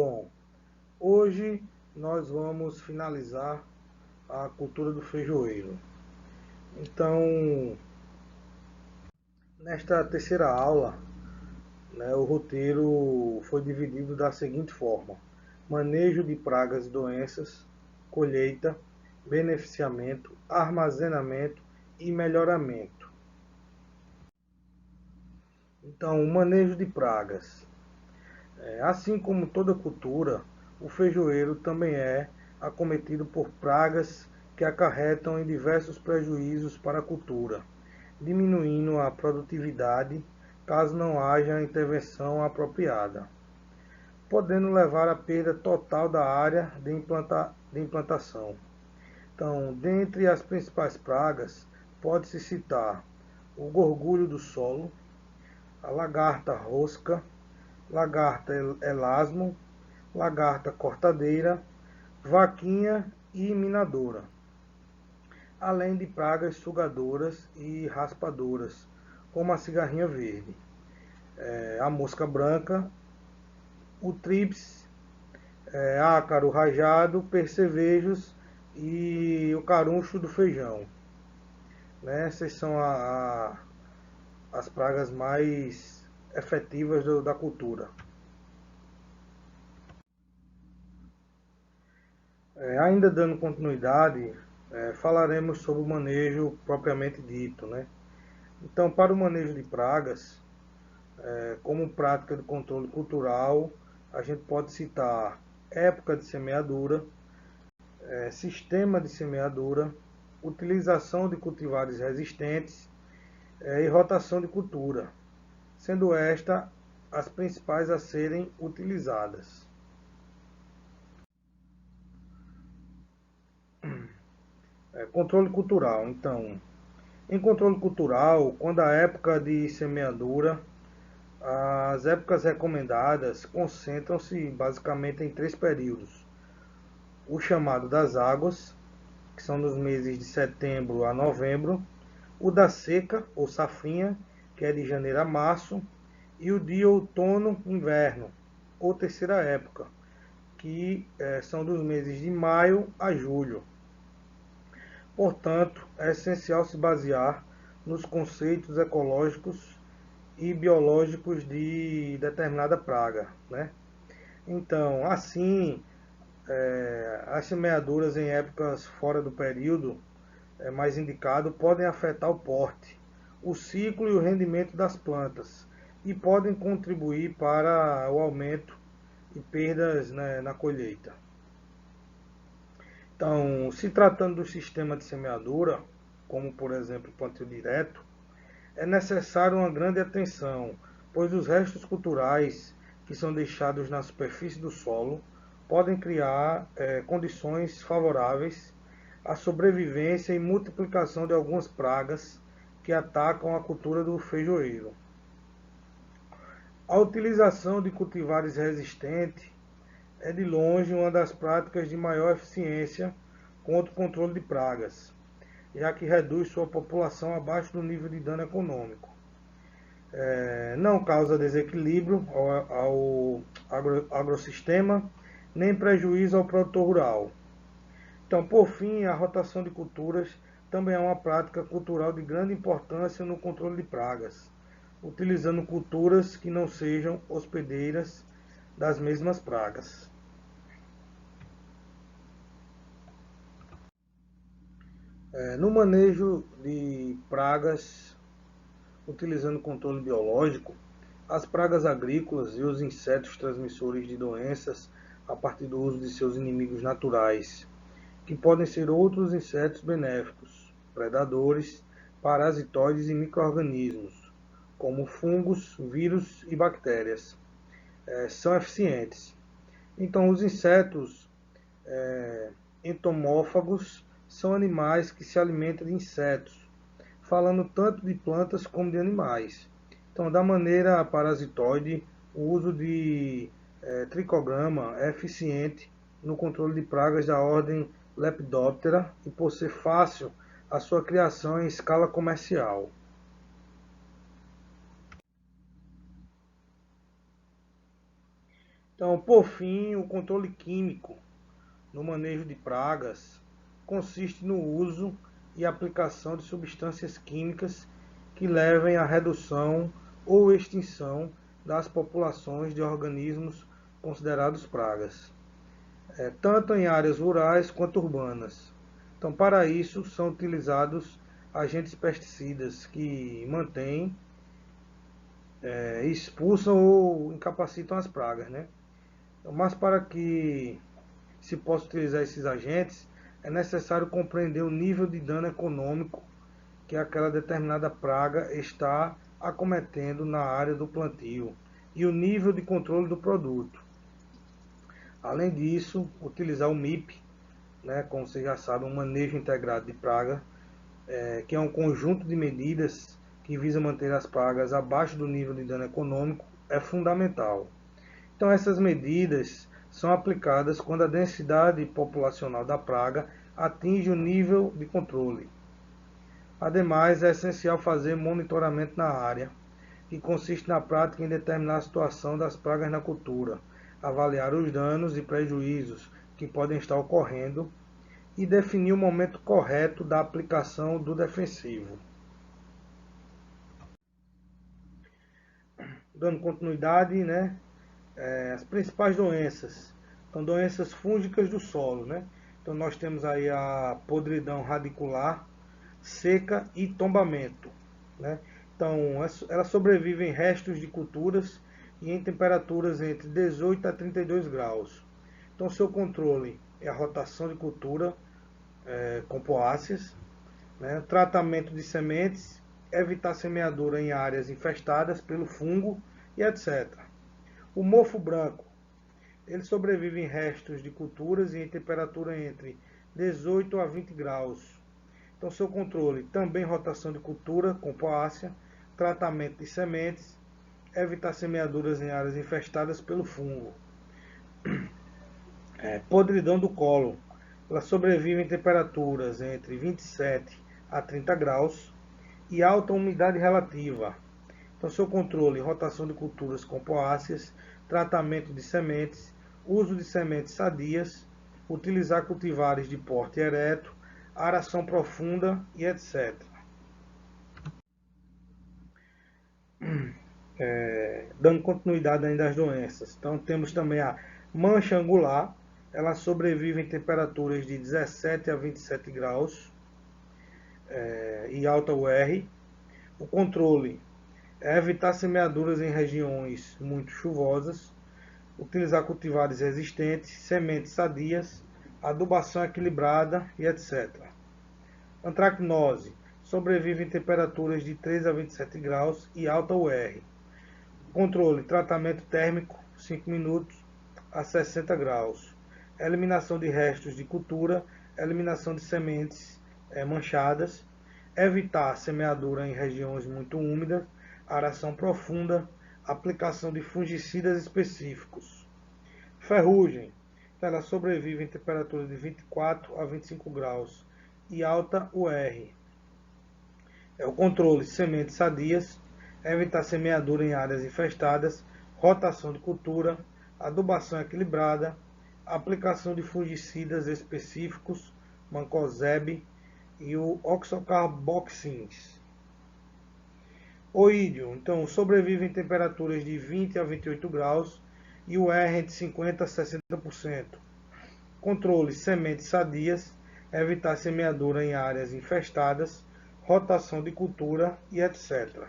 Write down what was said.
Bom, hoje nós vamos finalizar a cultura do feijoeiro. Então, nesta terceira aula, o roteiro foi dividido da seguinte forma: manejo de pragas e doenças, colheita, beneficiamento, armazenamento e melhoramento. Então, o manejo de pragas. Assim como toda cultura, o feijoeiro também é acometido por pragas que acarretam em diversos prejuízos para a cultura, diminuindo a produtividade caso não haja intervenção apropriada, podendo levar à perda total da área de implantação. Então, dentre as principais pragas, pode-se citar o gorgulho do solo, a lagarta rosca, lagarta elasmo, lagarta cortadeira, vaquinha e minadora, além de pragas sugadoras e raspadoras, como a cigarrinha verde, a mosca branca, o trips, ácaro rajado, percevejos e o caruncho do feijão. Essas são as pragas mais efetivas da cultura. Ainda dando continuidade, falaremos sobre o manejo propriamente dito. Então, para o manejo de pragas, como prática de controle cultural, a gente pode citar época de semeadura, sistema de semeadura, utilização de cultivares resistentes e rotação de cultura, sendo esta as principais a serem utilizadas. Controle cultural. Então, em controle cultural, quando a época de semeadura, as épocas recomendadas concentram-se basicamente em 3 períodos: o chamado das águas, que são nos meses de setembro a novembro, o da seca, ou safrinha, que é de janeiro a março, e o de outono-inverno, ou terceira época, que são dos meses de maio a julho. Portanto, é essencial se basear nos conceitos ecológicos e biológicos de determinada praga. Então, assim, as semeaduras em épocas fora do período mais indicado podem afetar o porte, o ciclo e o rendimento das plantas e podem contribuir para o aumento e perdas na colheita. Então, se tratando do sistema de semeadura, como por exemplo o plantio direto, é necessário uma grande atenção, pois os restos culturais que são deixados na superfície do solo podem criar condições favoráveis à sobrevivência e multiplicação de algumas pragas que atacam a cultura do feijoeiro. A utilização de cultivares resistentes é de longe uma das práticas de maior eficiência contra o controle de pragas, já que reduz sua população abaixo do nível de dano econômico. Não causa desequilíbrio ao agrossistema, nem prejuízo ao produtor rural. Então, por fim, a rotação de culturas também é uma prática cultural de grande importância no controle de pragas, utilizando culturas que não sejam hospedeiras das mesmas pragas. No manejo de pragas, utilizando controle biológico, as pragas agrícolas e os insetos transmissores de doenças a partir do uso de seus inimigos naturais, que podem ser outros insetos benéficos, predadores, parasitoides e micro-organismos, como fungos, vírus e bactérias, são eficientes. Então, os insetos entomófagos são animais que se alimentam de insetos, falando tanto de plantas como de animais. Então, da maneira parasitoide, o uso de tricograma é eficiente no controle de pragas da ordem Lepidoptera e por ser fácil a sua criação em escala comercial. Então, por fim, o controle químico no manejo de pragas consiste no uso e aplicação de substâncias químicas que levem à redução ou extinção das populações de organismos considerados pragas, tanto em áreas rurais quanto urbanas. Então, para isso, são utilizados agentes pesticidas que mantêm, expulsam ou incapacitam as pragas, né? Mas para que se possa utilizar esses agentes, é necessário compreender o nível de dano econômico que aquela determinada praga está acometendo na área do plantio e o nível de controle do produto. Além disso, utilizar o MIP, né, como vocês já sabem, um manejo integrado de praga, que é um conjunto de medidas que visa manter as pragas abaixo do nível de dano econômico, é fundamental. Então, essas medidas são aplicadas quando a densidade populacional da praga atinge o nível de controle. Ademais, é essencial fazer monitoramento na área, que consiste na prática em determinar a situação das pragas na cultura, avaliar os danos e prejuízos que podem estar ocorrendo e definir o momento correto da aplicação do defensivo. Dando continuidade, né? As principais doenças. Então, doenças fúngicas do solo, né? Então, nós temos aí a podridão radicular, seca e tombamento, né? Então, ela sobrevive em restos de culturas e em temperaturas entre 18 a 32 graus. Então, seu controle é a rotação de cultura com poáceas, né? Tratamento de sementes, evitar semeadura em áreas infestadas pelo fungo e etc. O mofo branco, ele sobrevive em restos de culturas e em temperatura entre 18 a 20 graus. Então, seu controle também rotação de cultura com poácea, tratamento de sementes, evitar semeaduras em áreas infestadas pelo fungo. Podridão do colo, ela sobrevive em temperaturas entre 27 a 30 graus e alta umidade relativa. Então, seu controle, rotação de culturas com poáceas, tratamento de sementes, uso de sementes sadias, utilizar cultivares de porte ereto, aração profunda e etc. Dando continuidade ainda às doenças. Então, temos também a mancha angular, ela sobrevive em temperaturas de 17 a 27 graus e alta UR. O controle é evitar semeaduras em regiões muito chuvosas, utilizar cultivares resistentes, sementes sadias, adubação equilibrada e etc. Antracnose sobrevive em temperaturas de 3 a 27 graus e alta UR. Controle, tratamento térmico, 5 minutos a 60 graus. Eliminação de restos de cultura, eliminação de sementes manchadas, evitar semeadura em regiões muito úmidas, aração profunda, aplicação de fungicidas específicos. Ferrugem, ela sobrevive em temperaturas de 24 a 25 graus e alta UR. O controle, sementes sadias, evitar semeadura em áreas infestadas, rotação de cultura, adubação equilibrada, aplicação de fungicidas específicos, mancozeb e o oxocarboxins. Oídio, então, sobrevive em temperaturas de 20 a 28 graus e o R entre 50 a 60%. Controle, sementes sadias, evitar semeadura em áreas infestadas, rotação de cultura e etc.